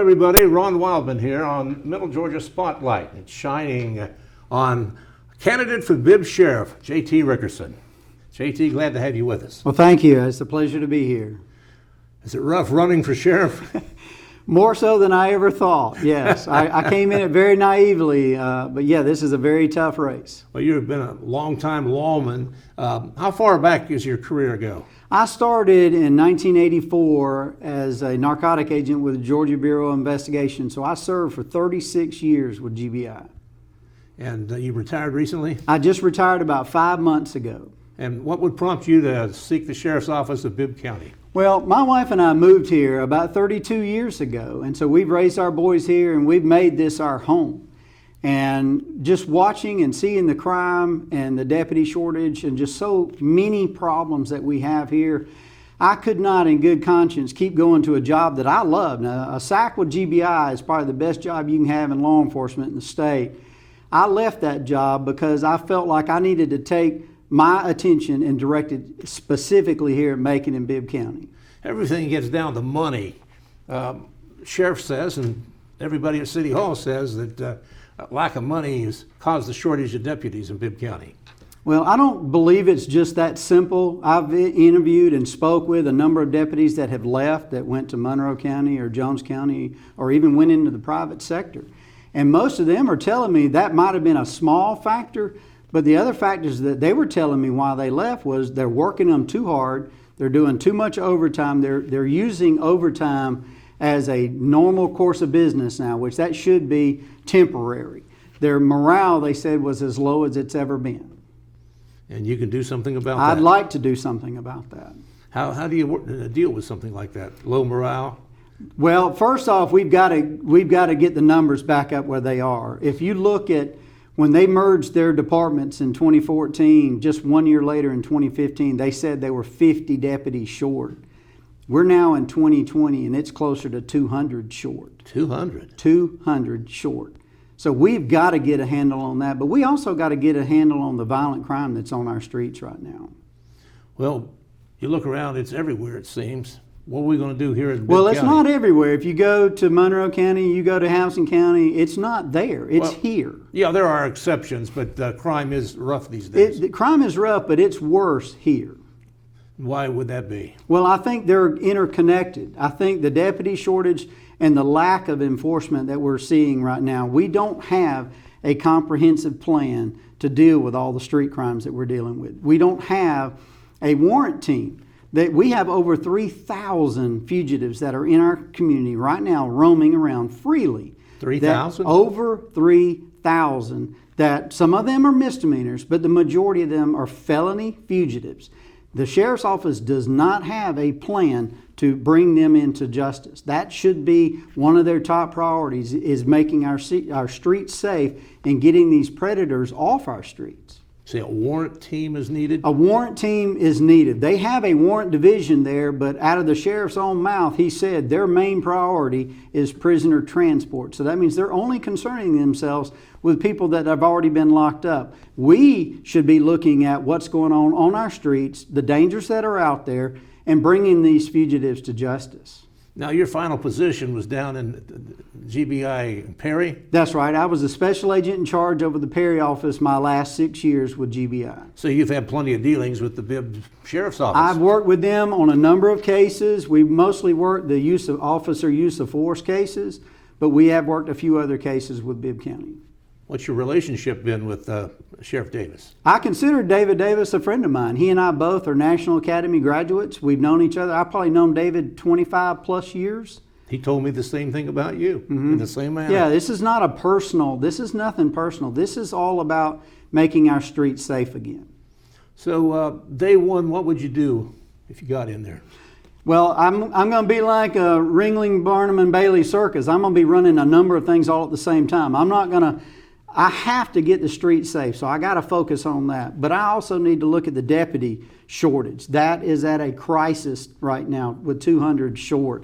everybody. Ron Wildman here on Middle Georgia Spotlight. It's shining on candidate for Bibb Sheriff, JT Ricketson. JT, glad to have you with us. Well, thank you. It's a pleasure to be here. Is it rough running for sheriff? More so than I ever thought, yes. I came in it very naively, but yeah, this is a very tough race. Well, you've been a long-time lawman. How far back does your career go? I started in 1984 as a narcotic agent with the Georgia Bureau of Investigation, so I served for 36 years with GBI. And you retired recently? I just retired about 5 months ago. And what would prompt you to seek the sheriff's office of Bibb County? Well, my wife and I moved here about 32 years ago, and so we've raised our boys here and we've made this our home. And just watching and seeing the crime and the deputy shortage and just so many problems that we have here, I could not in good conscience keep going to a job that I love. Now, a SAC with GBI is probably the best job you can have in law enforcement in the state. I left that job because I felt like I needed to take my attention and direct it specifically here at Macon and Bibb County. Everything gets down to money. Sheriff says, and everybody at City Hall says, that lack of money has caused the shortage of deputies in Bibb County. Well, I don't believe it's just that simple. I've interviewed and spoke with a number of deputies that have left, that went to Monroe County or Jones County or even went into the private sector. And most of them are telling me that might have been a small factor, but the other factors that they were telling me why they left was they're working them too hard, they're doing too much overtime, they're using overtime as a normal course of business now, which that should be temporary. Their morale, they said, was as low as it's ever been. And you can do something about that? I'd like to do something about that. How do you deal with something like that? Low morale? Well, first off, we've got to get the numbers back up where they are. If you look at when they merged their departments in 2014, just 1 year later in 2015, they said they were 50 deputies short. We're now in 2020 and it's closer to 200 short. 200? 200 short. So we've got to get a handle on that, but we also got to get a handle on the violent crime that's on our streets right now. Well, you look around, it's everywhere it seems. What are we going to do here in Bibb Well, it's County? not everywhere. If you go to Monroe County, you go to Housing County, it's not there. It's here. Yeah, there are exceptions, but crime is rough these days. The crime is rough, but it's worse here. Why would that be? Well, I think they're interconnected. I think the deputy shortage and the lack of enforcement that we're seeing right now, we don't have a comprehensive plan to deal with all the street crimes that we're dealing with. We don't have a warrant team. We have over 3,000 fugitives that are in our community right now roaming around freely. 3,000? Over 3,000. That some of them are misdemeanors, but the majority of them are felony fugitives. The sheriff's office does not have a plan to bring them into justice. That should be one of their top priorities, is making our streets safe and getting these predators off our streets. Say a warrant team is needed? A warrant team is needed. They have a warrant division there, but out of the sheriff's own mouth, he said their main priority is prisoner transport. So that means they're only concerning themselves with people that have already been locked up. We should be looking at what's going on our streets, the dangers that are out there, and bringing these fugitives to justice. Now, your final position was down in GBI Perry? That's right. I was a special agent in charge over the Perry office my last 6 years with GBI. So you've had plenty of dealings with the Bibb Sheriff's Office? I've worked with them on a number of cases. We mostly worked the officer use of force cases, but we have worked a few other cases with Bibb County. What's your relationship been with Sheriff Davis? I consider David Davis a friend of mine. He and I both are National Academy graduates. We've known each other. I've probably known David 25 plus years. He told me the same thing about you, in the same manner. Yeah, this is nothing personal. This is all about making our streets safe again. So day one, what would you do if you got in there? Well, I'm going to be like a Ringling, Barnum, and Bailey circus. I'm going to be running a number of things all at the same time. I have to get the streets safe, so I got to focus on that. But I also need to look at the deputy shortage. That is at a crisis right now with 200 short.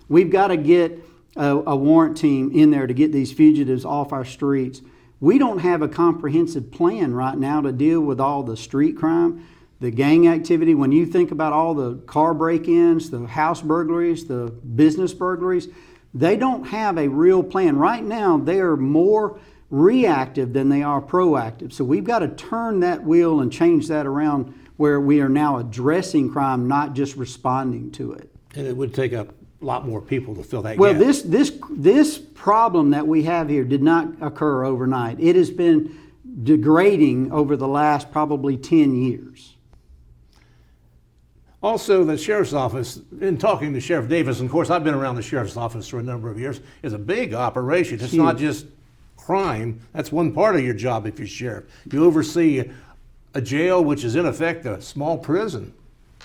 We've got to get a warrant team in there to get these fugitives off our streets. We don't have a comprehensive plan right now to deal with all the street crime, the gang activity. When you think about all the car break-ins, the house burglaries, the business burglaries, They don't have a real plan. Right now, they are more reactive than they are proactive. So we've got to turn that wheel and change that around where we are now addressing crime, not just responding to it. And it would take a lot more people to fill that Well, gap. this problem that we have here did not occur overnight. It has been degrading over the last probably 10 years. Also, the sheriff's office, in talking to Sheriff Davis, and of course I've been around the sheriff's office for a number of years, is a big operation. It's not just crime. That's one part of your job if you're sheriff. You oversee a jail, which is in effect a small prison.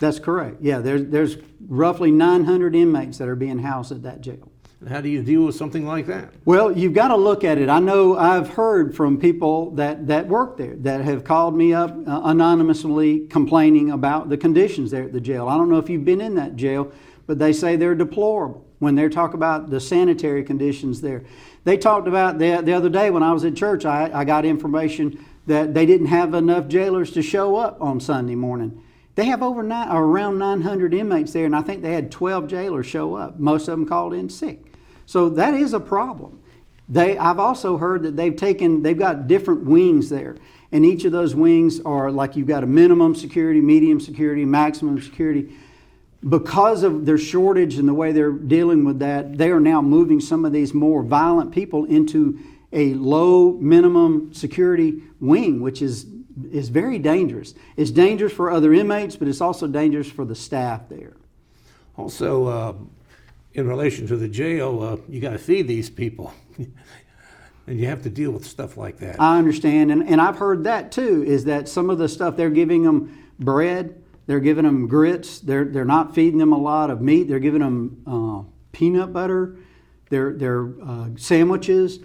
That's correct. Yeah, there's roughly 900 inmates that are being housed at that jail. And how do you deal with something like that? Well, you've got to look at it. I know I've heard from people that work there that have called me up anonymously complaining about the conditions there at the jail. I don't know if you've been in that jail, but they say they're deplorable when they talk about the sanitary conditions there. They talked about the other day when I was at church, I got information that they didn't have enough jailers to show up on Sunday morning. They have around 900 inmates there, and I think they had 12 jailers show up. Most of them called in sick. So that is a problem. I've also heard that they've got different wings there, and each of those wings are like you've got a minimum security, medium security, maximum security. Because of their shortage and the way they're dealing with that, they are now moving some of these more violent people into a low minimum security wing, which is very dangerous. It's dangerous for other inmates, but it's also dangerous for the staff there. Also, in relation to the jail, you got to feed these people. And you have to deal with stuff like that. I understand, and I've heard that too, is that some of the stuff they're giving them bread, they're giving them grits, they're not feeding them a lot of meat, they're giving them peanut butter, their sandwiches.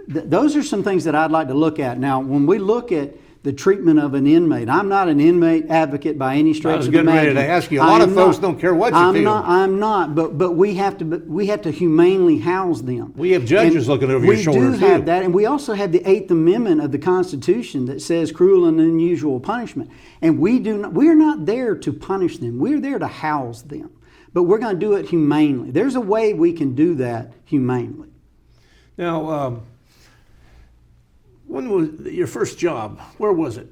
Those are some things that I'd like to look at. Now, when we look at the treatment of an inmate, I'm not an inmate advocate by any stretch of the imagination. I was getting ready to ask you. A lot of folks don't care what you feel. I'm not, but we have to humanely house them. We have judges looking over your shoulder, too. We do have that, and we also have the 8th Amendment of the Constitution that says cruel and unusual punishment. And we're not there to punish them. We're there to house them. But we're going to do it humanely. There's a way we can do that humanely. Now, when was your first job? Where was it?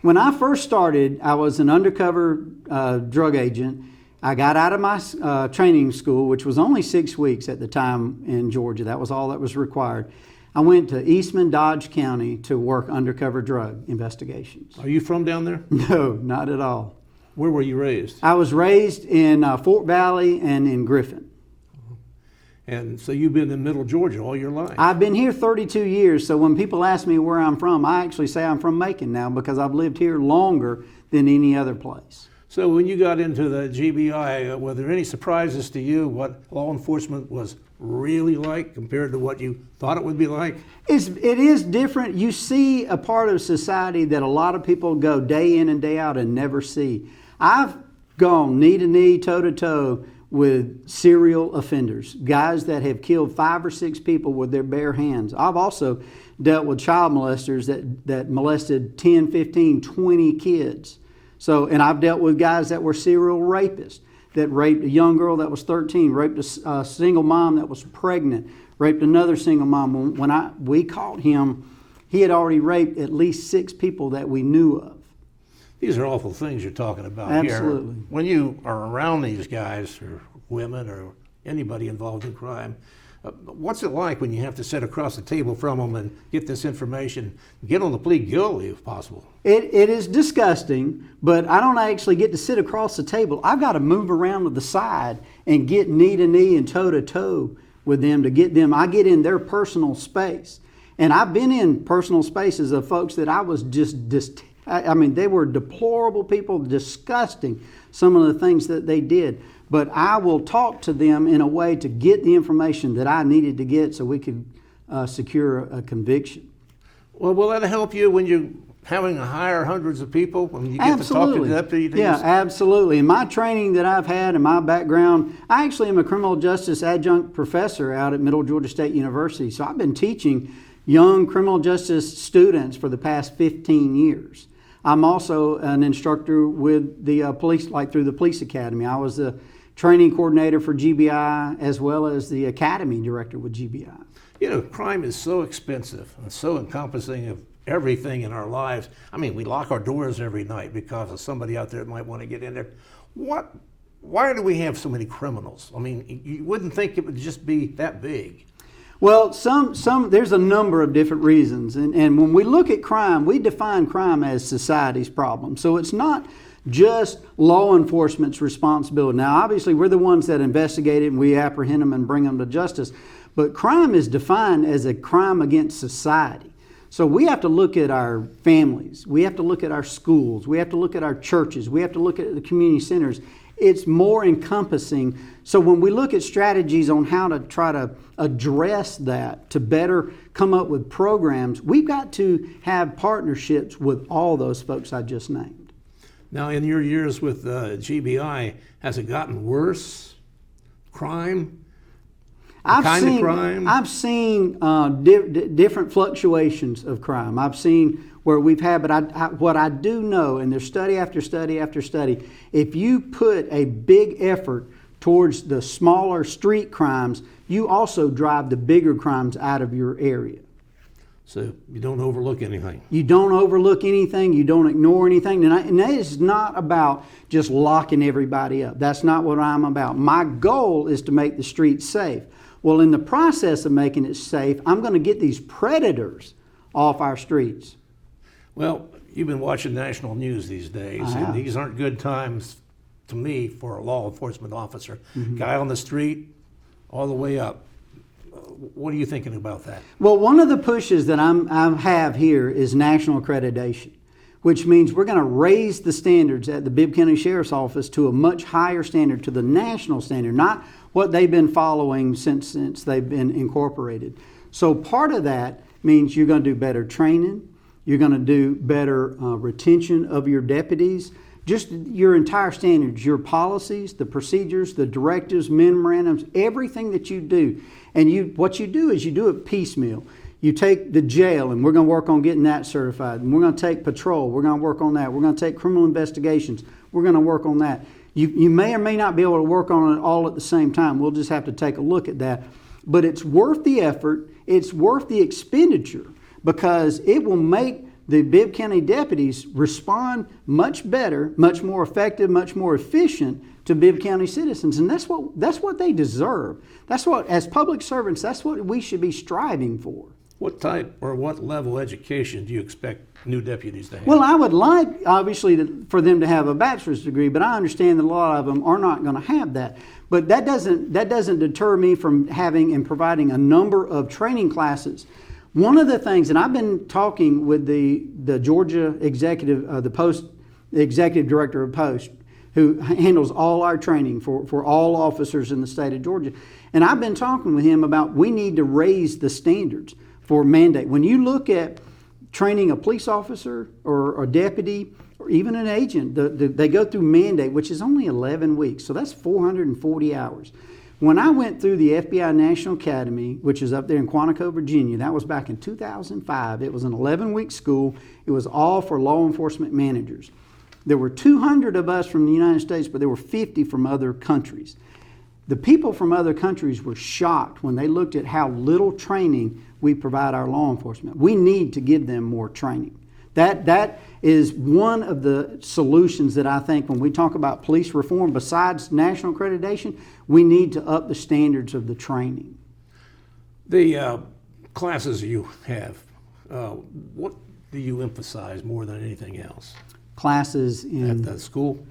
When I first started, I was an undercover drug agent. I got out of my training school, which was only 6 weeks at the time in Georgia. That was all that was required. I went to Eastman, Dodge County to work undercover drug investigations. Are you from down there? No, not at all. Where were you raised? I was raised in Fort Valley and in Griffin. And so you've been in Middle Georgia all your life. I've been here 32 years, so when people ask me where I'm from, I actually say I'm from Macon now because I've lived here longer than any other place. So when you got into the GBI, were there any surprises to you what law enforcement was really like compared to what you thought it would be like? It is different. You see a part of society that a lot of people go day in and day out and never see. I've gone knee to knee, toe to toe with serial offenders, guys that have killed 5 or 6 people with their bare hands. I've also dealt with child molesters that molested 10, 15, 20 kids. And I've dealt with guys that were serial rapists, that raped a young girl that was 13, raped a single mom that was pregnant, raped another single mom. When we caught him, he had already raped at least 6 people that we knew of. These are awful things you're talking about here. Absolutely. When you are around these guys or women or anybody involved in crime, what's it like when you have to sit across the table from them and get this information, get on the plea guilty if possible? It is disgusting, but I don't actually get to sit across the table. I've got to move around to the side and get knee to knee and toe to toe with them to get them. I get in their personal space. And I've been in personal spaces of folks that I was they were deplorable people, disgusting, some of the things that they did. But I will talk to them in a way to get the information that I needed to get so we could secure a conviction. Well, will that help you when you're having to hire hundreds of people, when you get to talk to deputies? Yeah, absolutely. In my training that I've had and my background, I actually am a criminal justice adjunct professor out at Middle Georgia State University. So I've been teaching young criminal justice students for the past 15 years. I'm also an instructor with the police, like through the police academy. I was the training coordinator for GBI, as well as the academy director with GBI. You know, crime is so expensive and so encompassing of everything in our lives. I mean, we lock our doors every night because of somebody out there that might want to get in there. Why do we have so many criminals? I mean, you wouldn't think it would just be that big. Well, there's a number of different reasons. And when we look at crime, we define crime as society's problem. So it's not just law enforcement's responsibility. Now, obviously, we're the ones that investigate it and we apprehend them and bring them to justice. But crime is defined as a crime against society. So we have to look at our families. We have to look at our schools. We have to look at our churches. We have to look at the community centers. It's more encompassing. So when we look at strategies on how to try to address that, to better come up with programs, we've got to have partnerships with all those folks I just named. Now, in your years with GBI, has it gotten worse? Crime? I've seen different fluctuations of crime. I've seen where we've had, but what I do know, and there's study after study after study, if you put a big effort towards the smaller street crimes, you also drive the bigger crimes out of your area. So you don't overlook anything. You don't overlook anything. You don't ignore anything. And that is not about just locking everybody up. That's not what I'm about. My goal is to make the streets safe. Well, in the process of making it safe, I'm going to get these predators off our streets. Well, you've been watching national news these days, and these aren't good times to me for a law enforcement officer. Mm-hmm. Guy on the street, all the way up. What are you thinking about that? Well, one of the pushes that I have here is national accreditation, which means we're going to raise the standards at the Bibb County Sheriff's Office to a much higher standard, to the national standard, not what they've been following since they've been incorporated. So part of that means you're going to do better training, you're going to do better retention of your deputies, just your entire standards, your policies, the procedures, the directives, memorandums, everything that you do. And what you do is you do it piecemeal. You take the jail, and we're going to work on getting that certified. And we're going to take patrol. We're going to work on that. We're going to take criminal investigations. We're going to work on that. You may or may not be able to work on it all at the same time. We'll just have to take a look at that. But it's worth the effort. It's worth the expenditure, because it will make the Bibb County deputies respond much better, much more effective, much more efficient to Bibb County citizens. And that's what they deserve. That's what, as public servants, that's what we should be striving for. What type or what level education do you expect new deputies to have? Well, I would like, obviously, for them to have a bachelor's degree, but I understand that a lot of them are not going to have that. But that doesn't deter me from having and providing a number of training classes. One of the things, and I've been talking with the Georgia executive, the executive director of Post, who handles all our training for all officers in the state of Georgia. And I've been talking with him about we need to raise the standards for mandate. When you look at training a police officer or a deputy or even an agent, they go through mandate, which is only 11 weeks. So that's 440 hours. When I went through the FBI National Academy, which is up there in Quantico, Virginia, that was back in 2005. It was an 11-week school. It was all for law enforcement managers. There were 200 of us from the United States, but there were 50 from other countries. The people from other countries were shocked when they looked at how little training we provide our law enforcement. We need to give them more training. That is one of the solutions that I think when we talk about police reform, besides national accreditation, we need to up the standards of the training. The classes you have, what do you emphasize more than anything else? Classes in... At the school?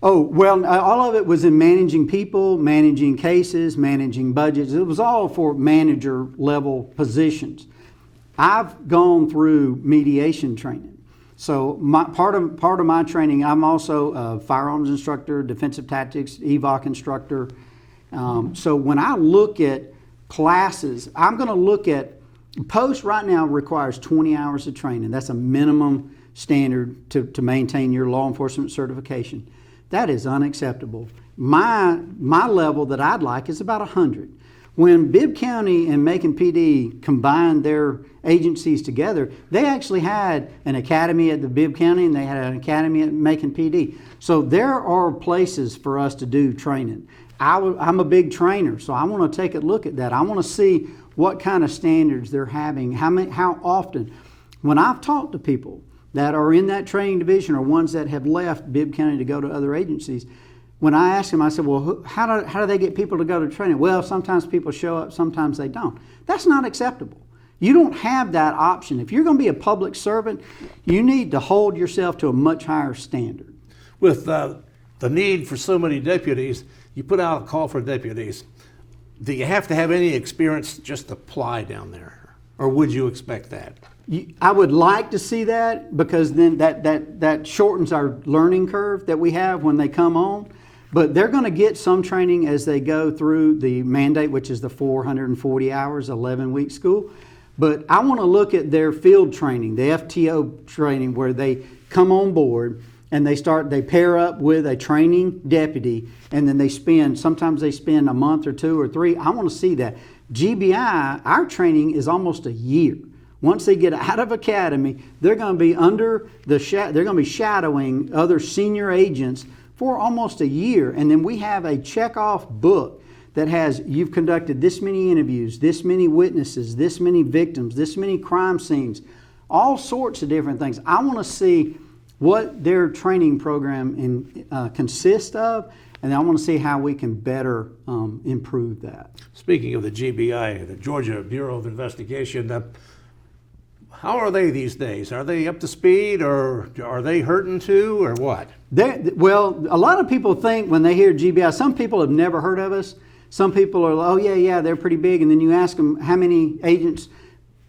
Oh, well, all of it was in managing people, managing cases, managing budgets. It was all for manager level positions. I've gone through mediation training. So part of my training, I'm also a firearms instructor, defensive tactics, EVOC instructor. So when I look at classes, I'm going to look at, Post right now requires 20 hours of training. That's a minimum standard to maintain your law enforcement certification. That is unacceptable. My level that I'd like is about 100. When Bibb County and Macon PD combined their agencies together, they actually had an academy at the Bibb County and they had an academy at Macon PD. So there are places for us to do training. I'm a big trainer, so I want to take a look at that. I want to see what kind of standards they're having, how often. When I've talked to people that are in that training division or ones that have left Bibb County to go to other agencies, when I ask them, I said, well, how do they get people to go to training? Well, sometimes people show up, sometimes they don't. That's not acceptable. You don't have that option. If you're going to be a public servant, you need to hold yourself to a much higher standard. With the need for so many deputies, you put out a call for deputies. Do you have to have any experience just to apply down there? Or would you expect that? I would like to see that, because then that shortens our learning curve that we have when they come on. But they're going to get some training as they go through the mandate, which is the 440 hours, 11-week school. But I want to look at their field training, the FTO training, where they come on board and they pair up with a training deputy, and then sometimes they spend a month or 2 or 3. I want to see that. GBI, our training is almost a year. Once they get out of academy, they're going to be shadowing other senior agents for almost a year. And then we have a check-off book that has, you've conducted this many interviews, this many witnesses, this many victims, this many crime scenes, all sorts of different things. I want to see what their training program consists of, and I want to see how we can better improve that. Speaking of the GBI, the Georgia Bureau of Investigation, how are they these days? Are they up to speed, or are they hurting too, or what? Well, a lot of people think when they hear GBI, some people have never heard of us. Some people are like, oh yeah, they're pretty big. And then you ask them how many agents.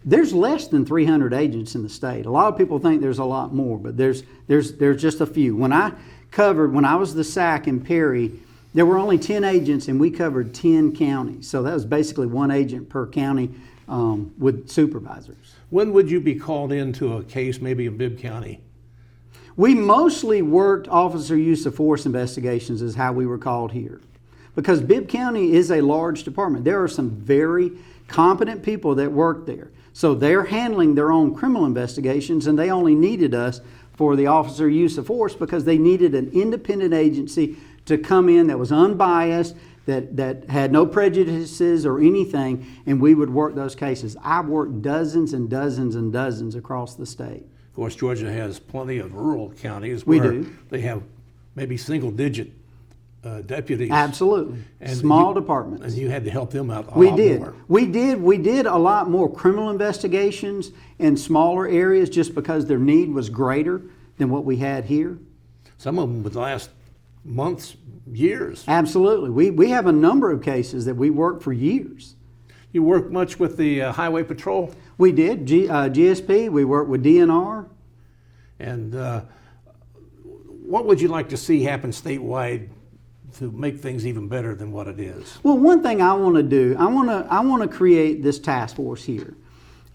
There's less than 300 agents in the state. A lot of people think there's a lot more, but there's just a few. When I was the SAC in Perry, there were only 10 agents and we covered 10 counties. So that was basically 1 agent per county with supervisors. When would you be called into a case, maybe in Bibb County? We mostly worked officer use of force investigations is how we were called here. Because Bibb County is a large department. There are some very competent people that work there. So they're handling their own criminal investigations, and they only needed us for the officer use of force because they needed an independent agency to come in that was unbiased, that had no prejudices or anything, and we would work those cases. I've worked dozens and dozens and dozens across the state. Of course, Georgia has plenty of rural counties where they have maybe single-digit deputies. Absolutely. And small departments. And you had to help them out a lot more. We did a lot more criminal investigations in smaller areas just because their need was greater than what we had here. Some of them would last months, years. Absolutely. We have a number of cases that we worked for years. You worked much with the Highway Patrol? We did. GSP, we worked with DNR. And what would you like to see happen statewide to make things even better than what it is? Well, one thing I want to do, I want to create this task force here.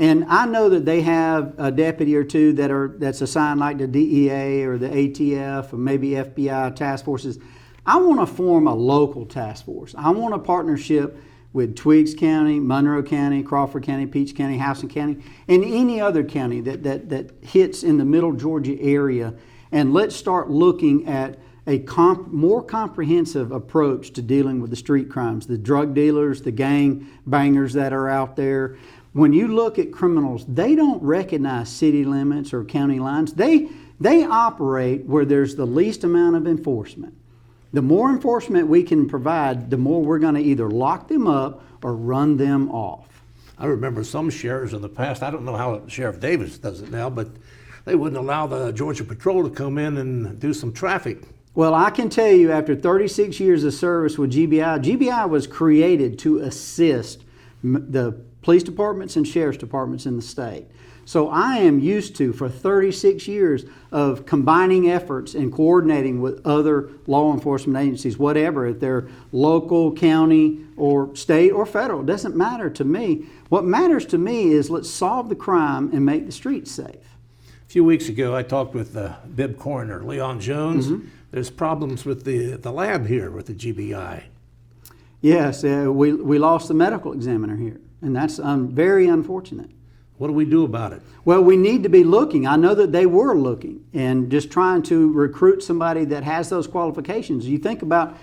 And I know that they have a deputy or two that's assigned like the DEA or the ATF or maybe FBI task forces. I want to form a local task force. I want a partnership with Twiggs County, Monroe County, Crawford County, Peach County, Houston County, and any other county that hits in the middle Georgia area. And let's start looking at a more comprehensive approach to dealing with the street crimes, the drug dealers, the gang bangers that are out there. When you look at criminals, they don't recognize city limits or county lines. They operate where there's the least amount of enforcement. The more enforcement we can provide, the more we're going to either lock them up or run them off. I remember some sheriffs in the past, I don't know how Sheriff Davis does it now, but they wouldn't allow the Georgia Patrol to come in and do some traffic. Well, I can tell you after 36 years of service with GBI was created to assist the police departments and sheriff's departments in the state. So I am used to, for 36 years, of combining efforts and coordinating with other law enforcement agencies, whatever, if they're local, county, or state, or federal. It doesn't matter to me. What matters to me is let's solve the crime and make the streets safe. A few weeks ago, I talked with the Bibb coroner, Leon Jones. Mm-hmm. There's problems with the lab here with the GBI. Yes, we lost the medical examiner here, and that's very unfortunate. What do we do about it? Well, we need to be looking. I know that they were looking and just trying to recruit somebody that has those qualifications. You think about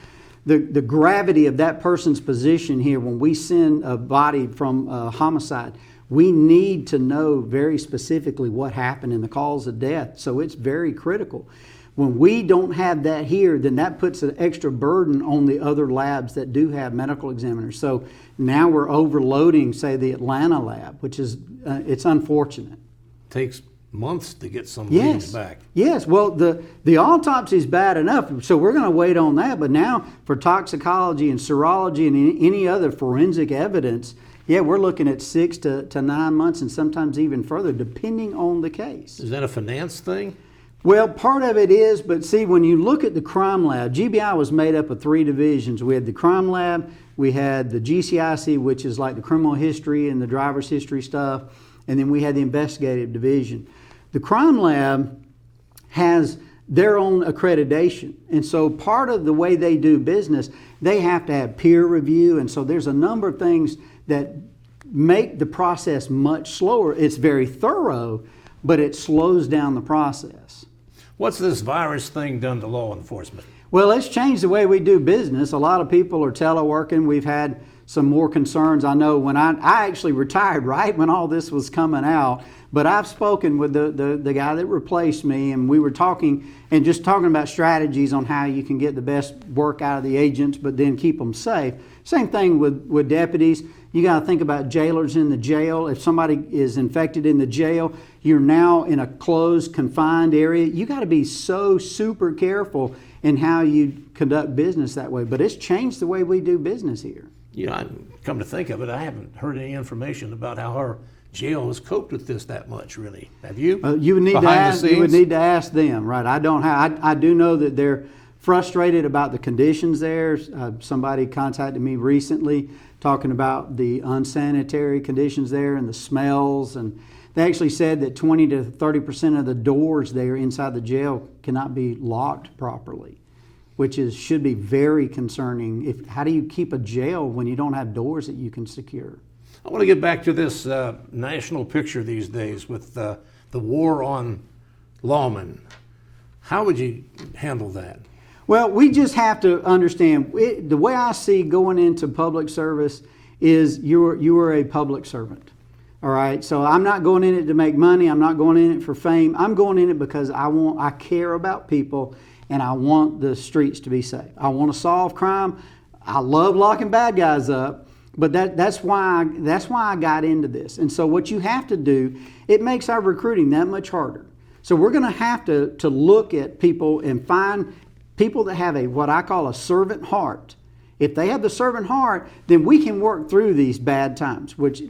the gravity of that person's position here when we send a body from a homicide. We need to know very specifically what happened and the cause of death, so it's very critical. When we don't have that here, then that puts an extra burden on the other labs that do have medical examiners. So now we're overloading, say, the Atlanta lab, which is, it's unfortunate. Takes months to get some readings back. Yes, well, the autopsy is bad enough, so we're going to wait on that. But now for toxicology and serology and any other forensic evidence, yeah, we're looking at 6 to 9 months and sometimes even further, depending on the case. Is that a finance thing? Well, part of it is, but see, when you look at the crime lab, GBI was made up of 3 divisions. We had the crime lab, we had the GCIC, which is like the criminal history and the driver's history stuff, and then we had the investigative division. The crime lab has their own accreditation, and so part of the way they do business, they have to have peer review, and so there's a number of things that make the process much slower. It's very thorough, but it slows down the process. What's this virus thing done to law enforcement? Well, it's changed the way we do business. A lot of people are teleworking. We've had some more concerns. I know when I actually retired right when all this was coming out, but I've spoken with the guy that replaced me, and we were talking about strategies on how you can get the best work out of the agents, but then keep them safe. Same thing with deputies. You got to think about jailers in the jail. If somebody is infected in the jail, you're now in a closed, confined area. You got to be so super careful in how you conduct business that way. But it's changed the way we do business here. You know, I come to think of it, I haven't heard any information about how our jail has coped with this that much, really. Have you? You would need to ask them, right? I don't have. I do know that they're frustrated about the conditions there. Somebody contacted me recently talking about the unsanitary conditions there and the smells, and they actually said that 20 to 30% of the doors there inside the jail cannot be locked properly, which should be very concerning. How do you keep a jail when you don't have doors that you can secure? I want to get back to this national picture these days with the war on lawmen. How would you handle that? Well, we just have to understand, the way I see going into public service is you are a public servant. All right, so I'm not going in it to make money. I'm not going in it for fame. I'm going in it because I care about people, and I want the streets to be safe. I want to solve crime. I love locking bad guys up, but that's why I got into this. And so what you have to do, it makes our recruiting that much harder. So we're going to have to look at people and find people that have what I call a servant heart. If they have the servant heart, then we can work through these bad times, which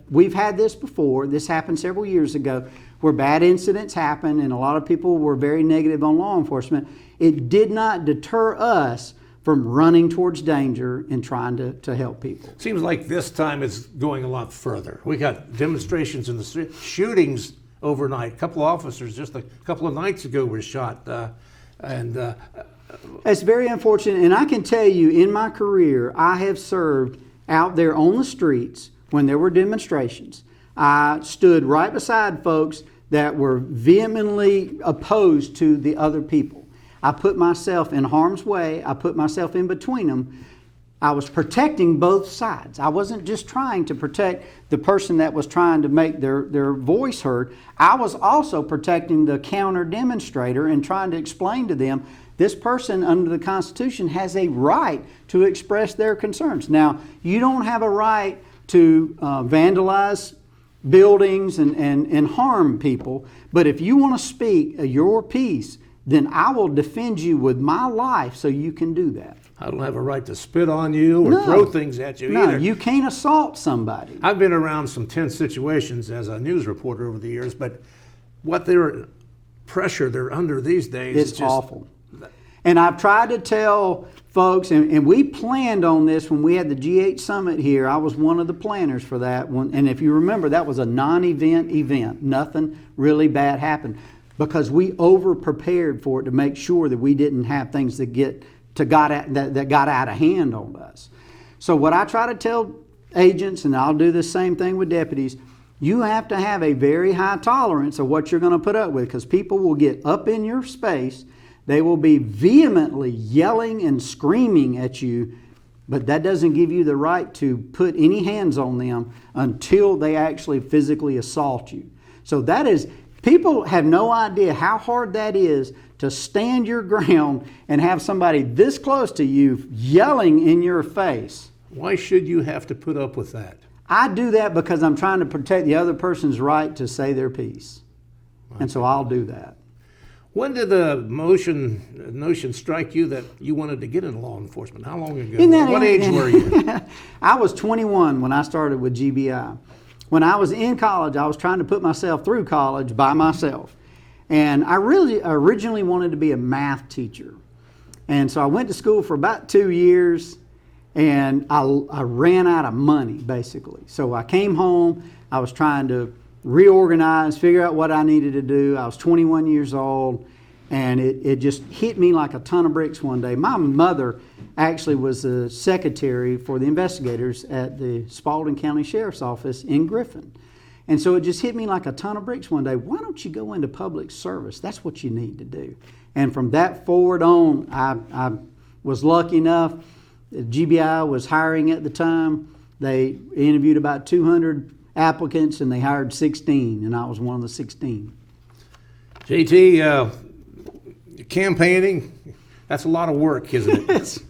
we've had this before. This happened several years ago where bad incidents happened and a lot of people were very negative on law enforcement. It did not deter us from running towards danger and trying to help people. Seems like this time it's going a lot further. We got demonstrations in the street, shootings overnight. A couple of officers just a couple of nights ago were shot. It's very unfortunate, and I can tell you in my career, I have served out there on the streets when there were demonstrations. I stood right beside folks that were vehemently opposed to the other people. I put myself in harm's way. I put myself in between them. I was protecting both sides. I wasn't just trying to protect the person that was trying to make their voice heard. I was also protecting the counter demonstrator and trying to explain to them this person under the Constitution has a right to express their concerns. Now, you don't have a right to vandalize buildings and harm people, but if you want to speak your piece, then I will defend you with my life so you can do that. I don't have a right to spit on you or throw things at you either. No, you can't assault somebody. I've been around some tense situations as a news reporter over the years, but what pressure they're under these days is just awful. And I've tried to tell folks, and we planned on this when we had the G8 Summit here. I was one of the planners for that one. And if you remember, that was a non-event event. Nothing really bad happened because we over-prepared for it to make sure that we didn't have things that got out of hand on us. So what I try to tell agents, and I'll do the same thing with deputies, you have to have a very high tolerance of what you're going to put up with, because people will get up in your space. They will be vehemently yelling and screaming at you, but that doesn't give you the right to put any hands on them until they actually physically assault you. So that is, people have no idea how hard that is to stand your ground and have somebody this close to you yelling in your face. Why should you have to put up with that? I do that because I'm trying to protect the other person's right to say their piece. And so I'll do that. When did the notion strike you that you wanted to get into law enforcement? How long ago? What age were you? I was 21 when I started with GBI. When I was in college, I was trying to put myself through college by myself. And I really originally wanted to be a math teacher. And so I went to school for about 2 years, and I ran out of money, basically. So I came home. I was trying to reorganize, figure out what I needed to do. I was 21 years old, and it just hit me like a ton of bricks one day. My mother actually was the secretary for the investigators at the Spalding County Sheriff's Office in Griffin. And so it just hit me like a ton of bricks one day. Why don't you go into public service? That's what you need to do. And from that forward on, I was lucky enough. GBI was hiring at the time. They interviewed about 200 applicants, and they hired 16, and I was one of the 16. JT, campaigning, that's a lot of work, isn't it? It's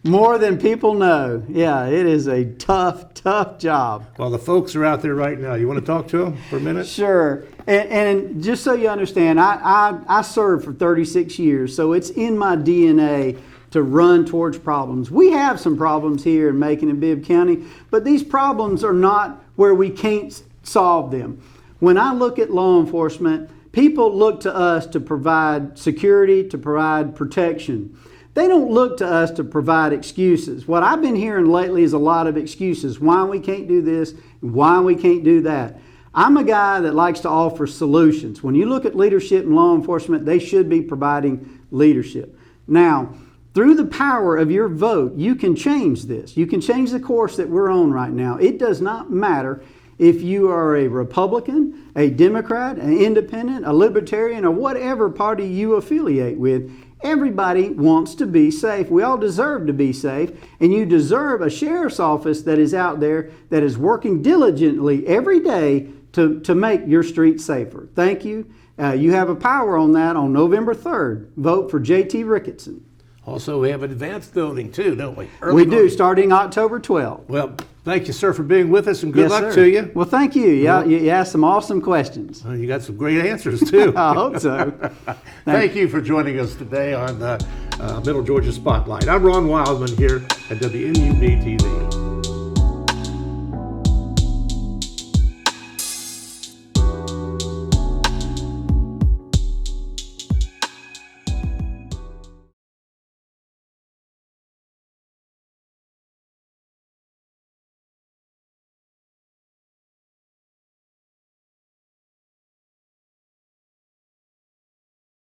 more than people know. Yeah, it is a tough, tough job. Well, the folks are out there right now. You want to talk to them for a minute? Sure. And just so you understand, I served for 36 years, so it's in my DNA to run towards problems. We have some problems here in Macon and Bibb County, but these problems are not where we can't solve them. When I look at law enforcement, people look to us to provide security, to provide protection. They don't look to us to provide excuses. What I've been hearing lately is a lot of excuses. Why we can't do this, and why we can't do that. I'm a guy that likes to offer solutions. When you look at leadership in law enforcement, they should be providing leadership. Now, through the power of your vote, you can change this. You can change the course that we're on right now. It does not matter if you are a Republican, a Democrat, an independent, a libertarian, or whatever party you affiliate with. Everybody wants to be safe. We all deserve to be safe, and you deserve a sheriff's office that is out there that is working diligently every day to make your streets safer. Thank you. You have a power on that on November 3rd. Vote for JT Ricketson. Also, we have advanced voting too, don't we? We do, starting October 12th. Well, thank you, sir, for being with us, and good Yes, luck sir. to you. Well, thank you. You asked some awesome questions. Well, you got some great answers too. I hope so. Thank you for joining us today on Middle Georgia Spotlight. I'm Ron Wildman here at WMUB TV.